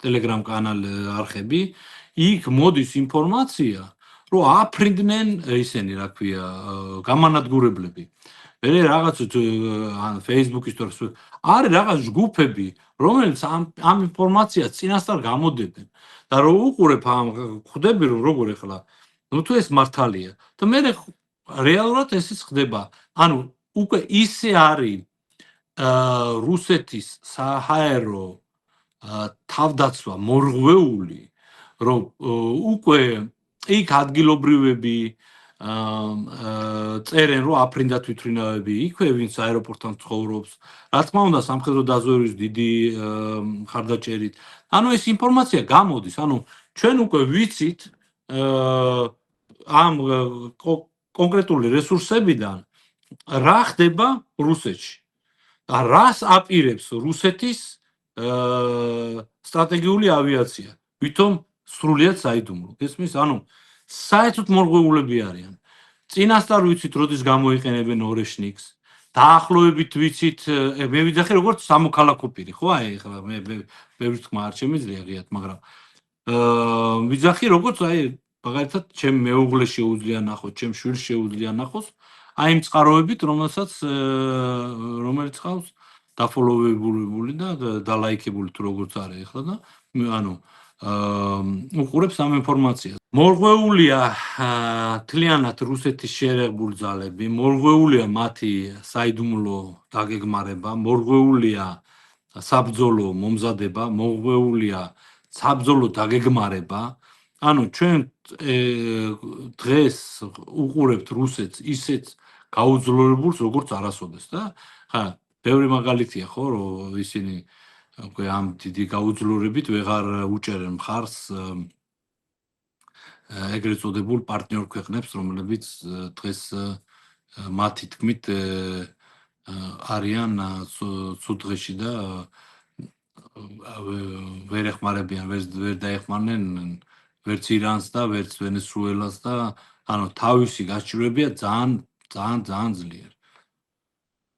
Telegram კანალ არხები, იქ მოდის ინფორმაცია, რომ აფრინდნენ ისინი, რა ქვია, გამანადგურებლები. მე რაღაც Facebook-ის თუ არის რაღაც ჯგუფები, რომელიც ამ ინფორმაციას წინასწარ გამოდებენ და რო უყურებ ამ ხვდები რომ როგორ ეხლა თუ ეს მართალია და მე რეალურად ესეც ხდება. ანუ უკვე ისე არის რუსეთის საჰაერო თავდაცვა მორღვეული, რომ უკვე იქ ადგილობრივები წერენ, რომ აფრინდა თვითმფრინავები, იქვე ვინც აეროპორტთან ცხოვრობს, რა თქმა უნდა, სამხედრო დაზვერვის დიდი მხარდაჭერით. ანუ ეს ინფორმაცია გამოდის, ანუ ჩვენ უკვე ვიცით ამ კონკრეტული რესურსებიდან რა ხდება რუსეთში. და რას აპირებს რუსეთის სტრატეგიული ავიაცია, ვითომ სრულიად საიდუმლო. ესმის, ანუ საერთოდ მორღვეულები არიან. წინასწარ ვიცით, როდის გამოიყენებენ ორეშნიკს. დაახლოებით ვიცით, მე ვიძახი როგორც სამოქალაქო პირი, ხო? აი ეხლა მე ბევრი თქმა არ შემიძლია ღიად, მაგრამ ვიძახი როგორც აი მაგალითად ჩემ მეუღლეს შეუძლია ნახოს, ჩემ შვილს შეუძლია ნახოს, აი იმ წყაროებით, რომელიც ყავს დაფოლოვებული და დალაიქებული თუ როგორც არის ეხლა და ანუ უყურებს ამ ინფორმაციას. მორღვეულია თლიანად რუსეთის შერეღებული ძალები, მორღვეულია მათი საიდუმლო დაგეგმარება, მორღვეულია საბრძოლო მომზადება, მორღვეულია საბრძოლო დაგეგმარება. ანუ ჩვენ დღეს უყურებთ რუსეთს ისეთ გაუძლოებულს, როგორც არასოდეს და ხა ბევრი მაგალითია ხო, რომ ისინი უკვე ამ დიდი გაუძლურებით ვეღარ უჭერენ მხარს ეგრეთ წოდებულ პარტნიორ ქვეყნებს, რომლებიც დღეს მათი თქმით არიან სუდღეში და ვერ ეხმარებიან, ვერ დაეხმარნენ ვერც ირანს და ვერც ვენესუელას და ანუ თავისი გაჩვენებია ძალიან ძლიერ.